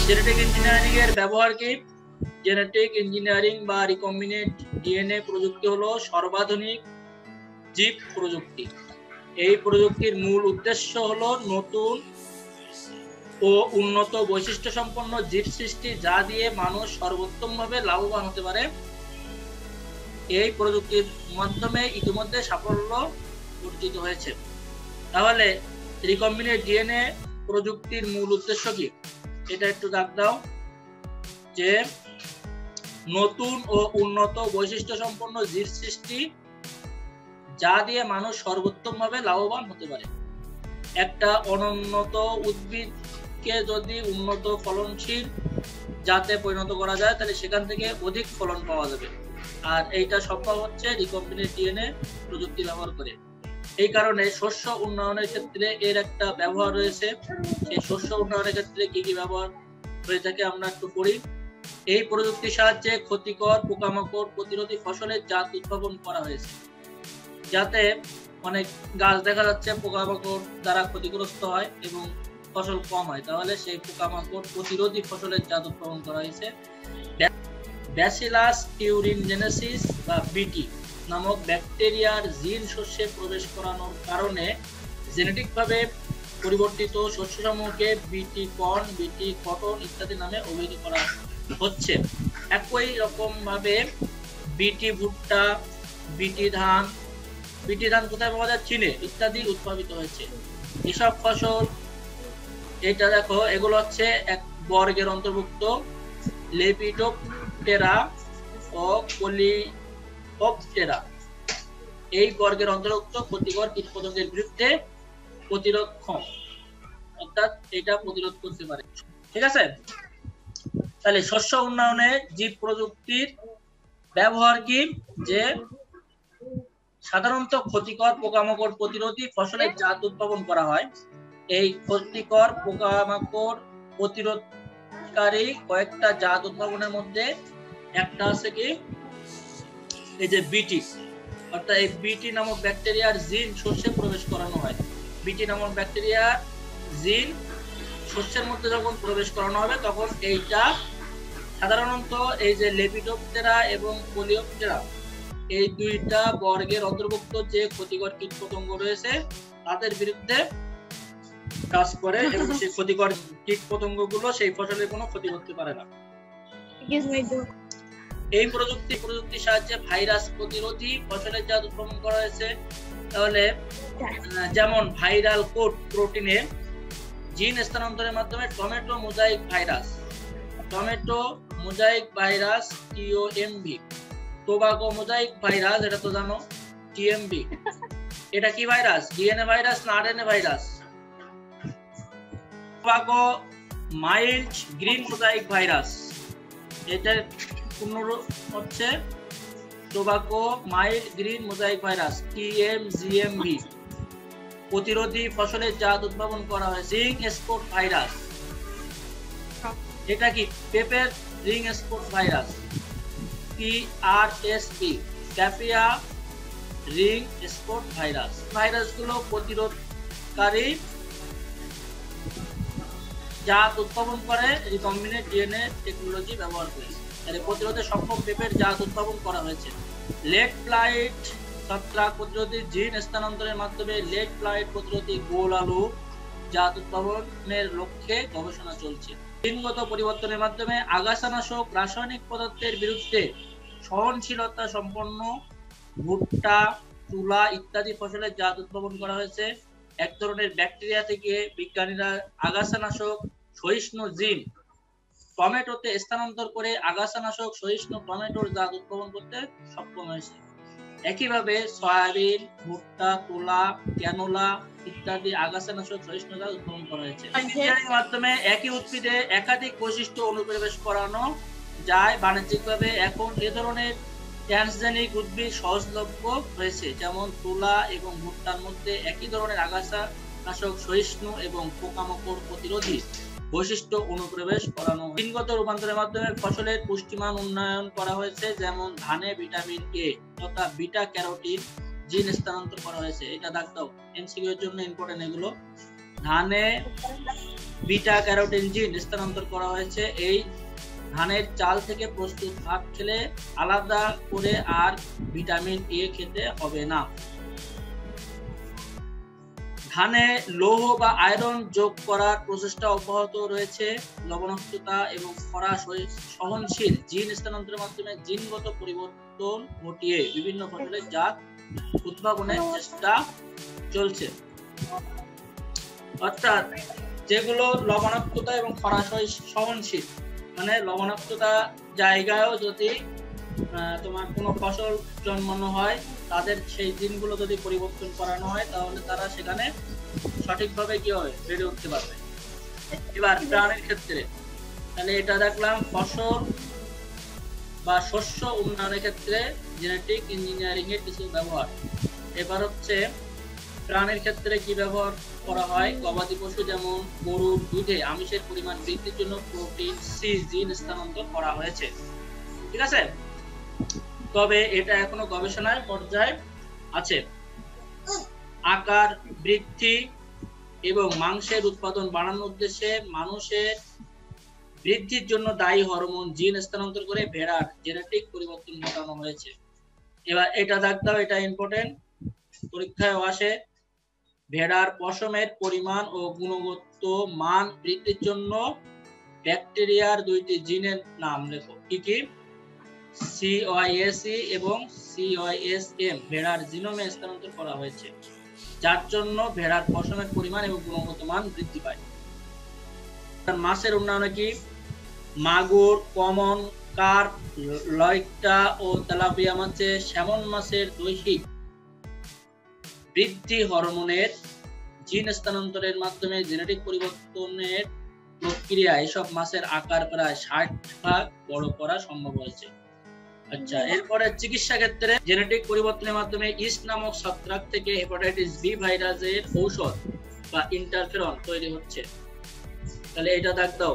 Genetic engineering এর ব্যবহার কি? জেনেটিক ইঞ্জিনিয়ারিং বা রিকম্বিনেন্ট ডিএনএ প্রযুক্তি হলো সর্বাধুনিক জীব প্রযুক্তি। এই প্রযুক্তির মূল উদ্দেশ্য হলো নতুন ও উন্নত বৈশিষ্ট্য সম্পন্ন জীব সৃষ্টি, যা দিয়ে মানুষ সর্বোত্তমভাবে লাভবান হতে পারে। এই প্রযুক্তির মাধ্যমে ইতিমধ্যে সাফল্য অর্জিত হয়েছে। তাহলে রিকম্বিনেন্ট ডিএনএ প্রযুক্তির মূল উদ্দেশ্য কি? এটা একটু দাগ দাও, যে নতুন ও উন্নত বৈশিষ্ট্য সম্পন্ন জীব সৃষ্টি, যা দিয়ে মানুষ সর্বোত্তমভাবে লাভবান হতে পারে। একটা অনুন্নত উদ্ভিদকে যদি উন্নত ফলনশীল জাতে পরিণত করা যায়, তাহলে সেখান থেকে অধিক ফলন পাওয়া যাবে। আর এইটা সম্ভব হচ্ছে রিকম্বিনেন্ট ডিএনএ প্রযুক্তি ব্যবহার করে। এই কারণে শস্য উন্নয়নের ক্ষেত্রে এর একটা ব্যবহার রয়েছে। এই শস্য উন্নয়নের ক্ষেত্রে কি কি ব্যবহার হয়ে থাকে আমরা একটু পড়ি। এই প্রযুক্তির সাহায্যে ক্ষতিকর পোকামাকড় প্রতিরোধী ফসলের জাত উদ্ভাবন করা হয়েছে, যাতে অনেক গাছ দেখা যাচ্ছে পোকামাকড় দ্বারা ক্ষতিগ্রস্ত হয় এবং ফসল কম হয়, তাহলে সেই পোকামাকড় প্রতিরোধী ফসলের জাত উদ্ভাবন করা হয়েছে। ব্যাসিলাস টিউরিনজেনেসিস বা বিটি নামক ব্যাকটেরিয়ার জিন শস্যে প্রবেশ করানোর কারণে জেনেটিকভাবে পরিবর্তিত শস্যসমূহকে বিটি কর্ন, বিটি কটন ইত্যাদি নামে অভিহিত করা হচ্ছে। একই রকম ভাবে বিটি ভুট্টা, বিটি ধান কোথায় পাওয়া যায়? চীনে ইত্যাদি উৎপাদিত হয়েছে। এসব ফসল, এটা দেখো, এগুলো হচ্ছে এক বর্গের অন্তর্ভুক্ত, লেপিডোপ্টেরা ও পলিওপ্টেরা। এই বর্গের অন্তর্ভুক্ত ক্ষতিকর কীটপতঙ্গের বিরুদ্ধে প্রতিরক্ষম, অর্থাৎ এটা প্রতিরোধ করতে পারে। ঠিক আছে, তাহলে শস্য উন্নয়নে জীব প্রযুক্তির ব্যবহার কি? যে সাধারণত ক্ষতিকর পোকামাকড় প্রতিরোধী ফসলের জাত উৎপাদন করা হয়। এই ক্ষতিকর পোকামাকড় প্রতিরোধকারী কয়েকটা জাত উদ্ভাবনের মধ্যে একটা আছে কি? এই যে বিটি, অর্থাৎ এই বিটি নামক ব্যাকটেরিয়ার জিন শস্যে প্রবেশ করানো হয়। বিটি নামক ব্যাকটেরিয়ার জিন শস্যের মধ্যে যখন প্রবেশ করানো হবে, তখন এইটা সাধারণত এই যে লেপিডোপ্টেরা এবং পলিওপ্টেরা, এই দুইটা বর্গের অন্তর্ভুক্ত যে ক্ষতিকর কীটপতঙ্গ রয়েছে তাদের বিরুদ্ধে কাজ করে এবং সেই ক্ষতিকর কীটপতঙ্গগুলো সেই ফসলের কোনো ক্ষতি করতে পারে না। এই প্রযুক্তির সাহায্যে ভাইরাস প্রতিরোধী ফসলের জাত উৎপাদন করা হয়েছে। তাহলে যেমন ভাইরাল কোড প্রোটিনের জিন স্থানান্তরের মাধ্যমে tomato mosaic virus ToMV, tobacco mosaic virus, এটা তো জানো, টিএমভি। এটা কি ভাইরাস? ডিএনএ ভাইরাস না RNA virus? Tobacco mild green mosaic virus, এটার পূর্ণরূপ হচ্ছে tobacco mild green mosaic virus, TMGMV. প্রতিরোধী ফসলের জাত উদ্ভাবন করা হয়েছে। রিং স্পট ভাইরাস, এটা কি? পেপের রিং স্পট ভাইরাস, PRSV, ক্যাপিয়া রিং স্পট ভাইরাস। ভাইরাসগুলো প্রতিরোধকারী জাত উদ্ভাবন করে রিকম্বিনেন্ট ডিএনএ টেকনোলজি ব্যবহার করে। তাহলে প্রতিরোধে সক্ষম পেপের জাত উদ্ভাবন করা হয়েছে। লেট ব্লাইট ছত্রাক প্রতিরোধী জিন স্থানান্তরের মাধ্যমে লেট ব্লাইট প্রতিরোধী গোল আলু জাত উদ্ভাবনের লক্ষ্যে গবেষণা চলছে। জিনগত পরিবর্তনের মাধ্যমে আগাছানাশক রাসায়নিক পদার্থের বিরুদ্ধে সহনশীলতা সম্পন্ন ভুট্টা, তুলা ইত্যাদি ফসলের জাত উদ্ভাবন করা হয়েছে। এক ধরনের ব্যাকটেরিয়া থেকে বিজ্ঞানীরা আগাছানাশক সহিষ্ণু জিন টমেটোতে স্থানান্তর করে আগাছানাশক সহিষ্ণু টমেটোর জাত উৎপাদন করতে সক্ষম হয়েছে। একইভাবে সয়াবিন, ভুট্টা, তুলা, ক্যানোলা ইত্যাদি আগাছানাশক সহিষ্ণু জাত উৎপাদন করা হয়েছে। ইঞ্জিনিয়ারিং মাধ্যমে একই উদ্ভিদে একাধিক বৈশিষ্ট্য অনুপ্রবেশ করানো যায় বাণিজ্যিকভাবে। এখন এ ধরনের ট্রান্সজেনিক উদ্ভিদ সহজলভ্য হয়েছে, যেমন তুলা এবং ভুট্টার মধ্যে একই ধরনের আগাছানাশক সহিষ্ণু এবং পোকামাকড় প্রতিরোধী বৈশিষ্ট্য অনুপ্রবেশ করানো। জিনগত রূপান্তরের মাধ্যমে ফসলের পুষ্টিমান উন্নয়ন করা হয়েছে, যেমন ধানে ভিটামিন এ তথা বিটা ক্যারোটিন জিন স্থানান্তর করা হয়েছে। এটা দাগ দাও, এমসিকিউ এর জন্য ইম্পর্টেন্ট এগুলো। ধানে বিটা ক্যারোটিন জিন স্থানান্তর করা হয়েছে। এই ধানের চাল থেকে প্রস্তুত ভাত খেলে আলাদা করে আর ভিটামিন এ খেতে হবে না। ধানে লৌহ বা আয়রন যোগ করার প্রচেষ্টা অব্যাহত রয়েছে। লবণাক্ততা এবং খরা সহনশীল জিন স্থানান্তরের মাধ্যমে জিনগত পরিবর্তন ঘটিয়ে বিভিন্ন ফসলের জাত উদ্ভাবনের চেষ্টা চলছে। অর্থাৎ যেগুলো লবণাক্ততা এবং খরা সহনশীল, মানে লবণাক্ততা জায়গায়ও যদি তোমার কোনো ফসল জন্মানো হয়, তাদের সেই জিনগুলো যদি পরিবর্তন করানো হয় তাহলে তারা সেখানে সঠিকভাবে কি হবে, বেড়ে উঠতে পারবে। এবার প্রাণীর ক্ষেত্রে তাহলে এটা দেখলাম ফসল বা শস্য উন্নয়নের ক্ষেত্রে জেনেটিক ইঞ্জিনিয়ারিং এর কিছু ব্যবহার। এবার হচ্ছে প্রাণীর ক্ষেত্রে কি ব্যবহার করা হয়। গবাদি পশু যেমন গরুর দুধে আমিষের পরিমাণ বৃদ্ধির জন্য প্রোটিন সি জিন স্থানান্তর করা হয়েছে। ঠিক আছে, তবে এটা এখনো গবেষণার পর্যায়ে আছে। আকার বৃদ্ধি এবং মাংসের উৎপাদন বাড়ানোর উদ্দেশ্যে মানুষের বৃদ্ধির জন্য দায়ী হরমোন জিন স্থানান্তর করে ভেড়ার জেনেটিক পরিবর্তন ঘটানো হয়েছে। এবার এটা দেখতে হবে, এটা ইম্পর্টেন্ট, পরীক্ষায় আসে। ভেড়ার পশমের পরিমাণ ও গুণগত মান বৃদ্ধির জন্য ব্যাকটেরিয়ার দুইটি জিনের নাম লেখো। কি কি? CYSE এবং CYSM ভেড়ার জিনোমে স্থানান্তর করা হয়েছে, যার জন্য ভেড়ার পশমের পরিমাণ এবং গুণগত মান বৃদ্ধি পায়। মাছের উন্নয়নে কি? মাগুর, কমন কার্প, লইট্টা ও তেলাপিয়া মাছে স্যামন মাছের দৈহিক বৃদ্ধি হরমোনের জিন স্থানান্তরের মাধ্যমে জেনেটিক পরিবর্তনের প্রক্রিয়া এসব মাছের আকার প্রায় 60 ভাগ বড় করা সম্ভব হয়েছে। আচ্ছা, এরপরে চিকিৎসা ক্ষেত্রে জেনেটিক পরিবর্তনের মাধ্যমে ইস্ট নামক ছত্রাক থেকে হেপাটাইটিস বি ভাইরাসের ঔষধ বা ইন্টারফেরন তৈরি হচ্ছে। তাহলে এটা দেখ দাও,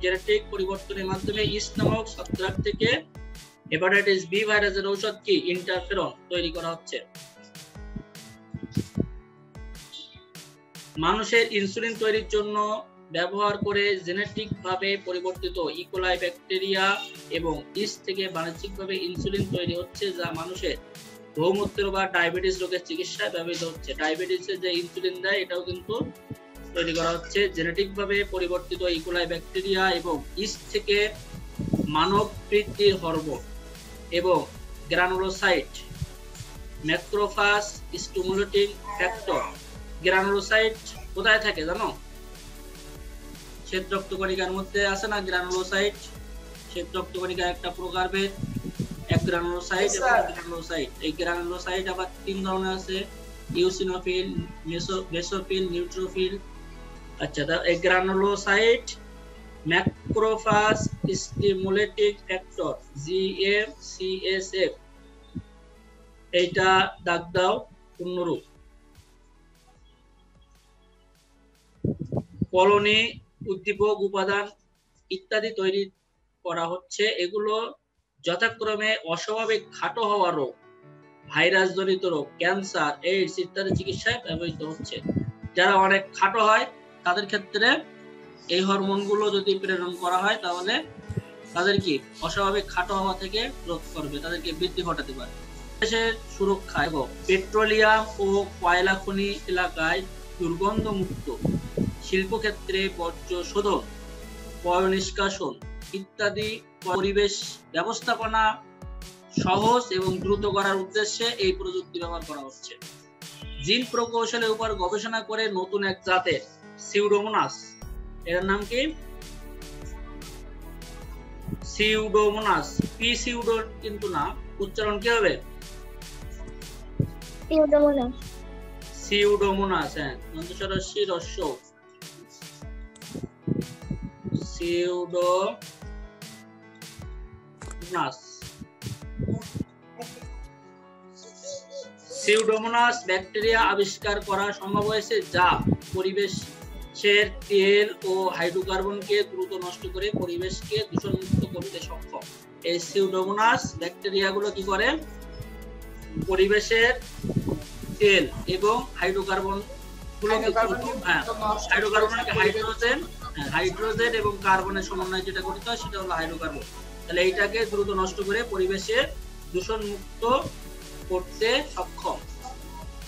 জেনেটিক পরিবর্তনের মাধ্যমে ইস্ট নামক ছত্রাক থেকে হেপাটাইটিস বি ভাইরাসের ঔষধ কি ইন্টারফেরন তৈরি করা হচ্ছে। মানুষের ইনসুলিন তৈরির জন্য ব্যবহার করে জেনেটিক ভাবে পরিবর্তিত ইকোলাই ব্যাকটেরিয়া এবং ইস্ট থেকে বাণিজ্যিকভাবে ইনসুলিন তৈরি হচ্ছে, যা মানুষের বহুমূত্র বা ডায়াবেটিস রোগের চিকিৎসায় ব্যবহৃত হচ্ছে। ডায়াবেটিসের যে ইনসুলিন দেয় এটাও কিন্তু তৈরি করা হচ্ছে। জেনেটিক ভাবে পরিবর্তিত ইকোলাই ব্যাকটেরিয়া এবং ইস্ট থেকে মানব বৃদ্ধির হরমোন এবং granulocyte macrophage stimulating factor. Granulocyte কোথায় থাকে জানো? শ্বেত রক্তকণিকার মধ্যে আছে না গ্রানুলোসাইট? শ্বেত রক্তকণিকার একটা প্রকারভেদ, এক গ্রানুলোসাইট এবং গ্রানুলোসাইট। এই গ্রানুলোসাইট আবার তিন ধরনের আছে, ইউসিনোফিল, বেসোফিল, নিউট্রোফিল। আচ্ছা, এই granulocyte macrophage stimulating factor GMCSF, এইটা দাগ দাও পূর্ণরূপ। কলোনি, উদ্দীপক, উপাদান ইত্যাদি তৈরি করা হচ্ছে। এগুলো যথাক্রমে অস্বাভাবিক খাটো হওয়া রোগ, ভাইরাস জনিত রোগ, ক্যান্সার, এইডস ইত্যাদি চিকিৎসায় ব্যবহৃত হচ্ছে। যারা অনেক খাটো হয় তাদের ক্ষেত্রে এই হরমোনগুলো যদি প্রেরণ করা হয় তাহলে তাদের কি অস্বাভাবিক খাটো হওয়া থেকে রোধ করবে, তাদেরকে বৃদ্ধি ঘটাতে পারে। দেশের সুরক্ষা এবং পেট্রোলিয়াম ও কয়লা খনি এলাকায় দুর্গন্ধ মুক্ত, শিল্পক্ষেত্রে বর্জ্য শোধন, পয় নিষ্কাশন ইত্যাদি পরিবেশ ব্যবস্থাপনা সহজ এবং দ্রুত করার উদ্দেশ্যে এই প্রযুক্তি ব্যবহার করা হচ্ছে। জিন প্রকৌশলের উপর গবেষণা করে নতুন এক জাতের সিউডোমোনাস, এর নাম কি সিউডোমোনাস, পি সিউডো কিন্তু না, উচ্চারণ কি হবে? সিউডোমোনাস। সিউডোমোনাস, হ্যাঁ, নন্দস্বরস্বী রস্য, সিউডোমোনাস। সিউডোমোনাস ব্যাকটেরিয়া আবিষ্কার করা সম্ভব হয়েছে যা পরিবেশের তেল ও হাইড্রোকার্বনকে দ্রুত নষ্ট করে পরিবেশকে দূষণমুক্ত করতে সক্ষম। এই সিউডোমোনাস ব্যাকটেরিয়াগুলো কি করে? পরিবেশের তেল এবং হাইড্রোকার্বন হাইড্রোকার্বনকে হাইড্রোজেন এবং কার্বনের সমন্বয়ে যেটা গঠিত হয় সেটা হলো হাইড্রোকার্বন। তাহলে এইটাকে দ্রুত নষ্ট করে পরিবেশে দূষণ মুক্ত করতে সক্ষম।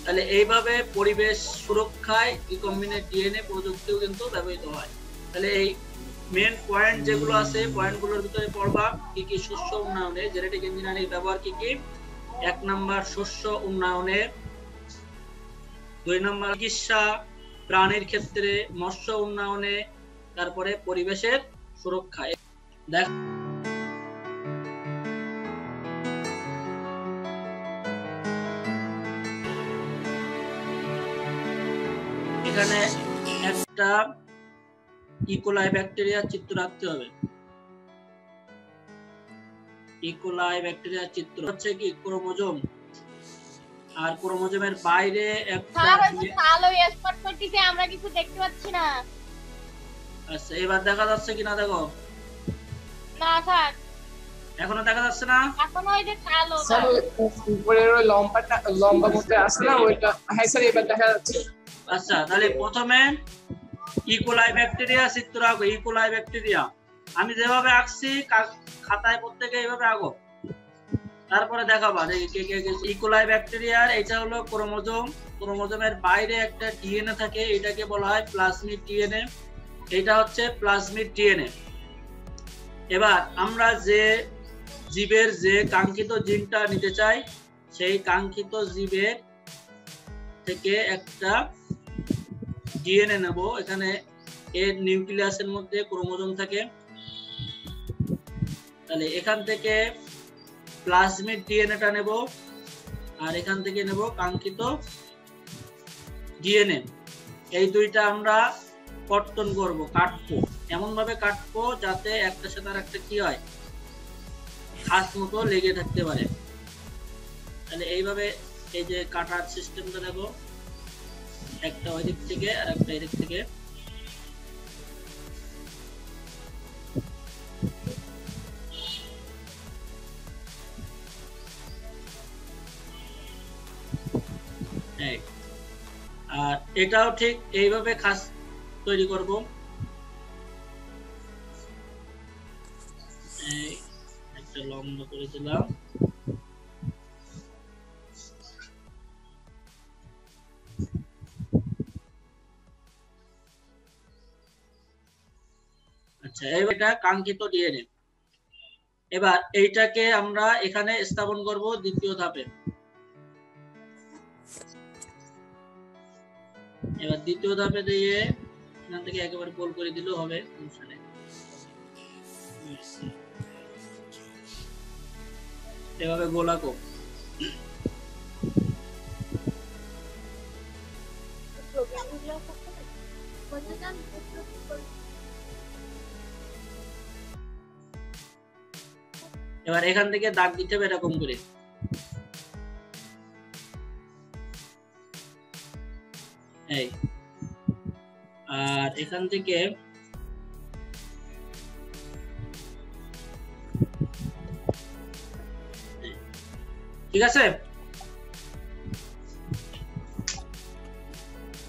তাহলে এইভাবে পরিবেশ সুরক্ষায় রিকম্বিনেন্ট ডিএনএ প্রযুক্তিও কিন্তু ব্যবহৃত হয়। তাহলে এই মেন পয়েন্ট যেগুলো আছে পয়েন্টগুলোর ভিতরে পড়বা কি কি শস্য উন্নয়নে জেনেটিক ইঞ্জিনিয়ারিং ব্যবহার কি কি। 1 নাম্বার শস্য উন্নয়নে, 2 নাম্বার চিকিৎসা, প্রাণীর ক্ষেত্রে, মৎস্য উন্নয়নে, তারপরে পরিবেশের সুরক্ষায়। দেখ এখানে একটা ইকোলাই ব্যাকটেরিয়ার চিত্র রাখতে হবে। ইকোলাই ব্যাকটেরিয়ার চিত্র হচ্ছে কি ক্রোমোজোম, আর ক্রোমোজোমের বাইরে একটা আমরা কিছু দেখতে পাচ্ছি না। আচ্ছা এবার দেখা যাচ্ছে কিনা দেখো। না স্যার এখনো দেখা যাচ্ছে না। এখনো ওই যে কালো স্যার উপরের ওই লম্বা মধ্যে আছে না ওইটা। হ্যাঁ স্যার এবার দেখা যাচ্ছে। আচ্ছা তাহলে প্রথমে ইকোলাই ব্যাকটেরিয়া চিত্র আঁকো। ইকোলাই ব্যাকটেরিয়া আমি যেভাবে আঁকছি খাতায় প্রত্যেকে এইভাবে আঁকো, তারপরে দেখাবা দেখি কে কে। ইকোলাই ব্যাকটেরিয়ার এটা হলো ক্রোমোজোম, ক্রোমোজোমের বাইরে একটা ডিএনএ থাকে, এটাকে বলা হয় প্লাজমিড ডিএনএ। এটা হচ্ছে প্লাজমিড ডিএনএ। এবার আমরা যে জীবের যে কাঙ্ক্ষিত জিনটা নিতে চাই সেই কাঙ্ক্ষিত জীবের থেকে একটা ডিএনএ নেব। এখানে এর নিউক্লিয়াসের মধ্যে ক্রোমোজোম থাকে। তাহলে এখান থেকে প্লাজমিড ডিএনএটা নেব আর এখান থেকে নেব কাঙ্ক্ষিত ডিএনএ। এই দুইটা আমরা কর্তন করব, কাটবো, এমন ভাবে কাটবো যাতে একটার সাথে আর একটা কি হয় খাস মতো লেগে থাকতে পারে। তাহলে এইভাবে এই যে কাটার সিস্টেমটা দেখো, একটা ওই দিক থেকে আর একটা এই দিক থেকে। আর এটাও ঠিক এইভাবে খাস তৈরি করব। একটা লম্বা করে দিলাম। আচ্ছা এটা কাঙ্ক্ষিত ডিএনএ। এবার এইটাকে আমরা এখানে স্থাপন করব দ্বিতীয় ধাপে। এবার দ্বিতীয় ধাপে দিয়ে এখান থেকে একেবারে গোল করে দিলেও হবে, সমস্যা নেই। এভাবে গোল আঁকো। এবার এখান থেকে দাগ দিতে হবে এরকম করে। এই আর এখান থেকে ঠিক আছে,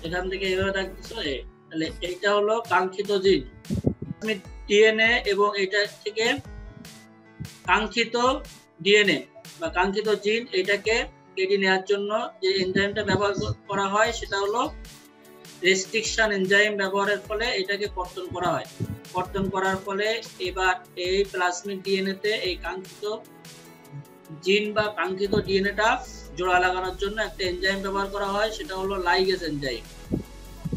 এখান থেকে এইভাবে দাগ দিছো। তাহলে এইটা হলো কাঙ্ক্ষিত জিন ডিএনএ এবং এটা থেকে কাঙ্ক্ষিত ডিএনএ বা কাঙ্ক্ষিত জিন এটাকে কেটে নেওয়ার জন্য যে এনজাইমটা ব্যবহার করা হয় সেটা হলো রেস্ট্রিকশন এনজাইম ব্যবহারের ফলে এটাকে কর্তন করা হয়। কর্তন করার ফলে এবার এই প্লাজমিড ডিএনএ তে এই কাঙ্ক্ষিত জিন বা কাঙ্ক্ষিত ডিএনএটা জোড়া লাগানোর জন্য একটা এনজাইম ব্যবহার করা হয়, সেটা হলো লাইগেজ এনজাইম।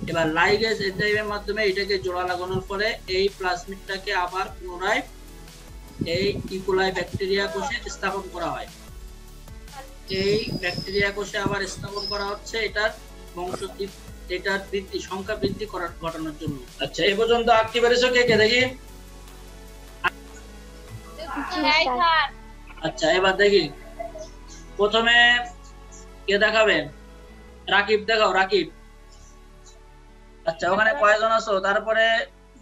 এবার লাইগেজ এনজাইমের মাধ্যমে এটাকে জোড়া লাগানোর ফলে এই প্লাজমিডটাকে আবার পুনরায় এই ইকোলাই ব্যাকটেরিয়া কোষে স্থাপন করা হয়। এই ব্যাকটেরিয়া কোষে আবার স্থাপন করা হচ্ছে এটার এটার সংখ্যা বৃদ্ধি ঘটানোর জন্য। আচ্ছা এই পর্যন্ত আঁকতে পেরেছো কে কে দেখি? আচ্ছা এবার দেখি প্রথমে কে দেখাবে? রাকিব দেখাও, রাকিব। আচ্ছা ওখানে কয়জন আছো? তারপরে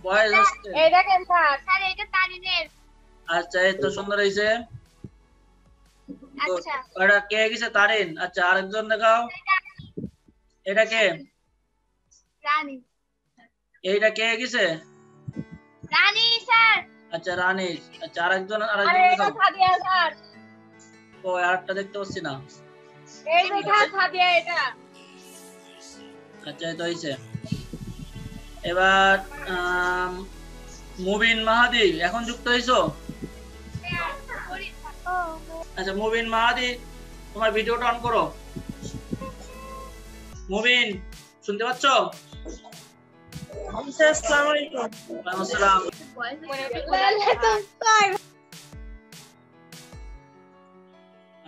বয়স হচ্ছে এই দেখেন স্যার এটা তারিনের। আচ্ছা এই তো সুন্দর হইছে। আচ্ছা এটা কে গেছে? তারিন। আচ্ছা আরেকজন দেখাও, এটা কে? রানী এইটা কে গেছে? রানী স্যার। আচ্ছা রানী। আচ্ছা আরেকজন আরে এটা সাদিয়া স্যার। ও আরেকটা দেখতে পাচ্ছি না। এই যে সাদিয়া এটা। আচ্ছা এটা হইছে। এবার মুবিন মাহাদি এখন যুক্ত হইছো? আচ্ছা মুবিন মাহাদি তোমার ভিডিওটা অন করো। মুবিন শুনতে পাচ্ছ? আসসালামু আলাইকুম। ওয়ালাইকুম আসসালাম।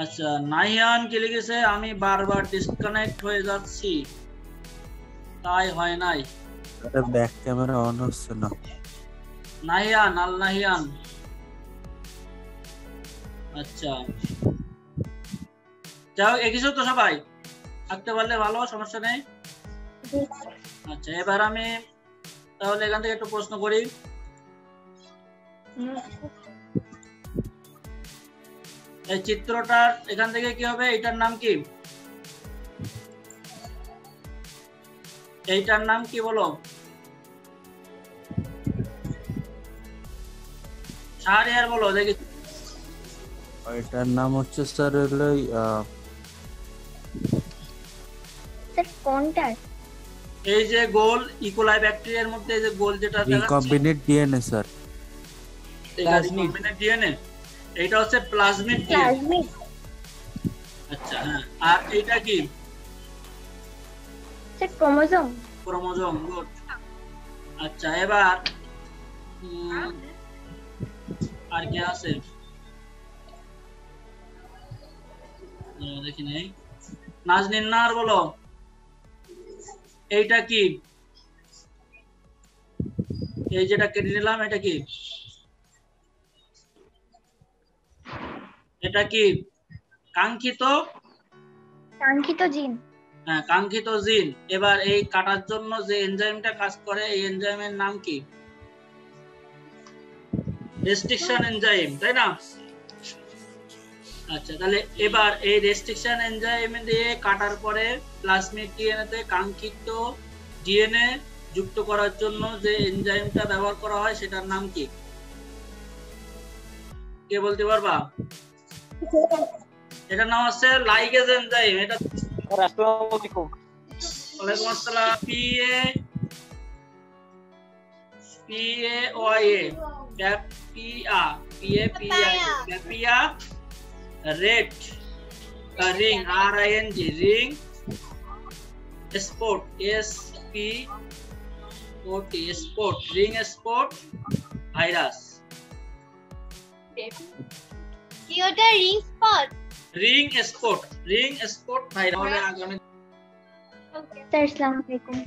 আচ্ছা নাহিয়ান কে লিখেছে আমি বারবার ডিসকানেক্ট হয়ে যাচ্ছি তাই হয় নাই। এটা ব্যাক ক্যামেরা অন হচ্ছে না। নাহিয়ান আল নাহিয়ান। আচ্ছা যাও এগিয়েছো তো সবাই? থাকতে পারলে ভালো, সমস্যা নেই। আচ্ছা এবার আমি তাহলে এখান থেকে একটু প্রশ্ন করি। এই চিত্রটার এখান থেকে কি হবে? এটার নাম কি? এইটার নাম কি বলো? শাহরিয়ার বলো দেখি। এটার নাম হচ্ছে স্যার হলো স্যার কোনটা? এই যে গোল ইকোলাই ব্যাকটেরিয়ার মধ্যে যে গোল যেটা recombinant DNA sir. Recombinant DNA এইটা হচ্ছে প্লাজমিড ডিএনএ। আচ্ছা হ্যাঁ আর এইটা কি? Sir chromosome. ক্রোমোজোম। গুড। আচ্ছা এবার আর কি আছে দেখি নেই। নাজনীন নাহার বলো এইটা কি? এই যেটা কেটে নিলাম এটা কি? এটা কি কাঙ্ক্ষিত জিন। হ্যাঁ কাঙ্ক্ষিত জিন। এবার এই কাটার জন্য যে এনজাইমটা কাজ করে এই এনজাইমের নাম কি? রেস্ট্রিকশন এনজাইম, তাই না? আচ্ছা তাহলে এবার এই রেস্ট্রিকশন এনজাইম দিয়ে কাটার পরে প্লাজমিড ডিএনএ তে কাঙ্ক্ষিত ডিএনএ যুক্ত করার জন্য যে এনজাইমটা ব্যবহার করা হয় সেটার নাম কি? কে বলতে পারবা? এটার নাম হচ্ছে লাইগেজ এনজাইম। এটা আসসালামু আলাইকুম। ওয়ালাইকুম আসসালাম। PAOIA ক্যাপিয়া red ring RING ring spot SPOT spot ring spot virus. কি ওটা? Ring spot. Ring spot virus. Okay sir, আসসালামু আলাইকুম।